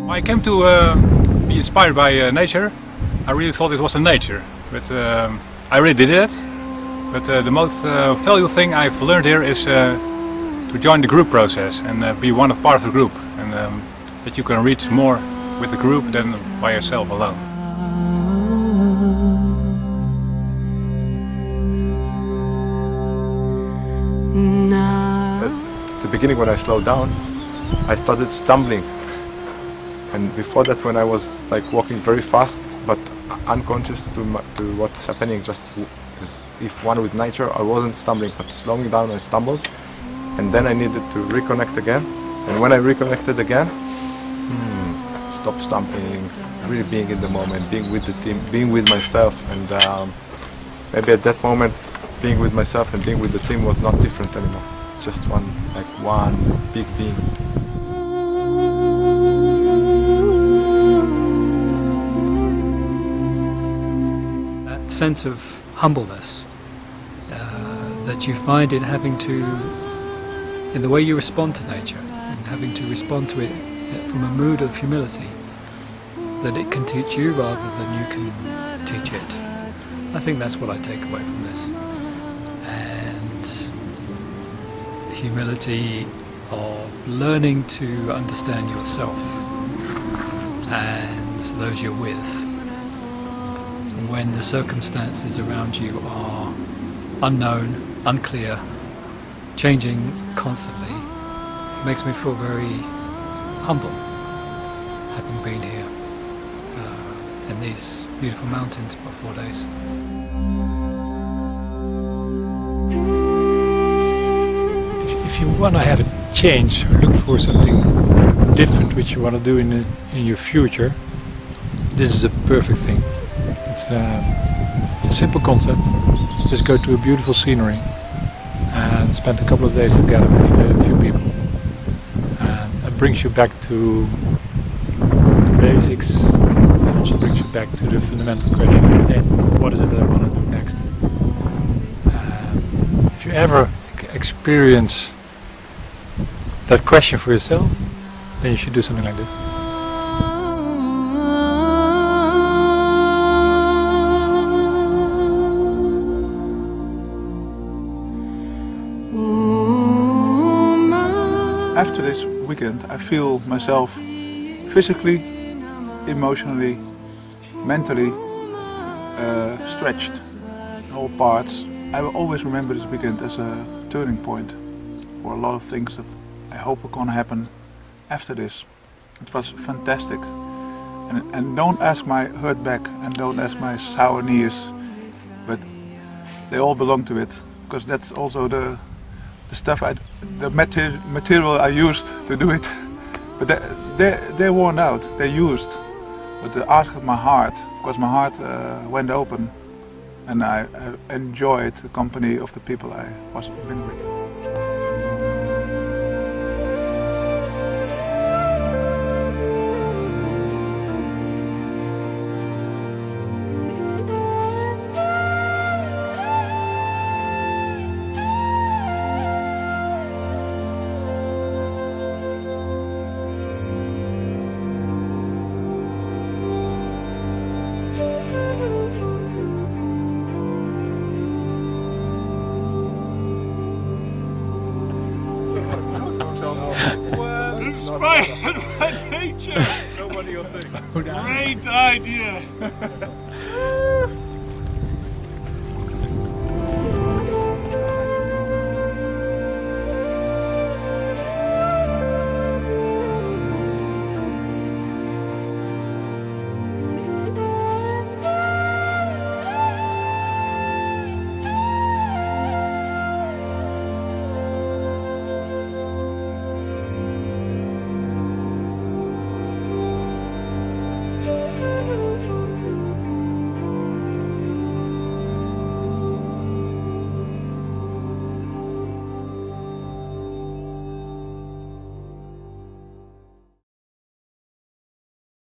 I came to be inspired by nature. I really thought it was the nature, but I really did it. But the most valuable thing I've learned here is to join the group process and be part of the group, and that you can reach more with the group than by yourself alone. At the beginning, when I slowed down, I started stumbling. And before that, when I was like walking very fast but unconscious to what's happening, just as if one with nature, I wasn't stumbling, but slowing down I stumbled. And then I needed to reconnect again. And when I reconnected again, stop stumbling, really being in the moment, being with the team, being with myself. And maybe at that moment, being with myself and being with the team was not different anymore. Just one big being. That sense of humbleness that you find in having to, in the way you respond to nature, and having to respond to it from a mood of humility, that it can teach you rather than you can teach it. I think that's what I take away from this. And humility of learning to understand yourself and those you're with when the circumstances around you are unknown, unclear, changing constantly. It makes me feel very humble, having been here in these beautiful mountains for 4 days. If you want to have a change, or look for something different which you want to do in your future, this is a perfect thing. It's a simple concept. Just go to a beautiful scenery and spend a couple of days together with a few people. And it brings you back to the basics. It also brings you back to the fundamental question, hey, what is it that I want to do next? If you ever experience that question for yourself, then you should do something like this. After this weekend, I feel myself physically, emotionally, mentally stretched in all parts. I will always remember this weekend as a turning point for a lot of things that I hope are going to happen after this. It was fantastic. And don't ask my hurt back and don't ask my sour knees, but they all belong to it, because that's also the stuff, the material I used to do it. But they're worn out, they're used. But the art of my heart, because my heart went open, and I enjoyed the company of the people I was been with. Inspired by nature! Nobody will think. Great idea!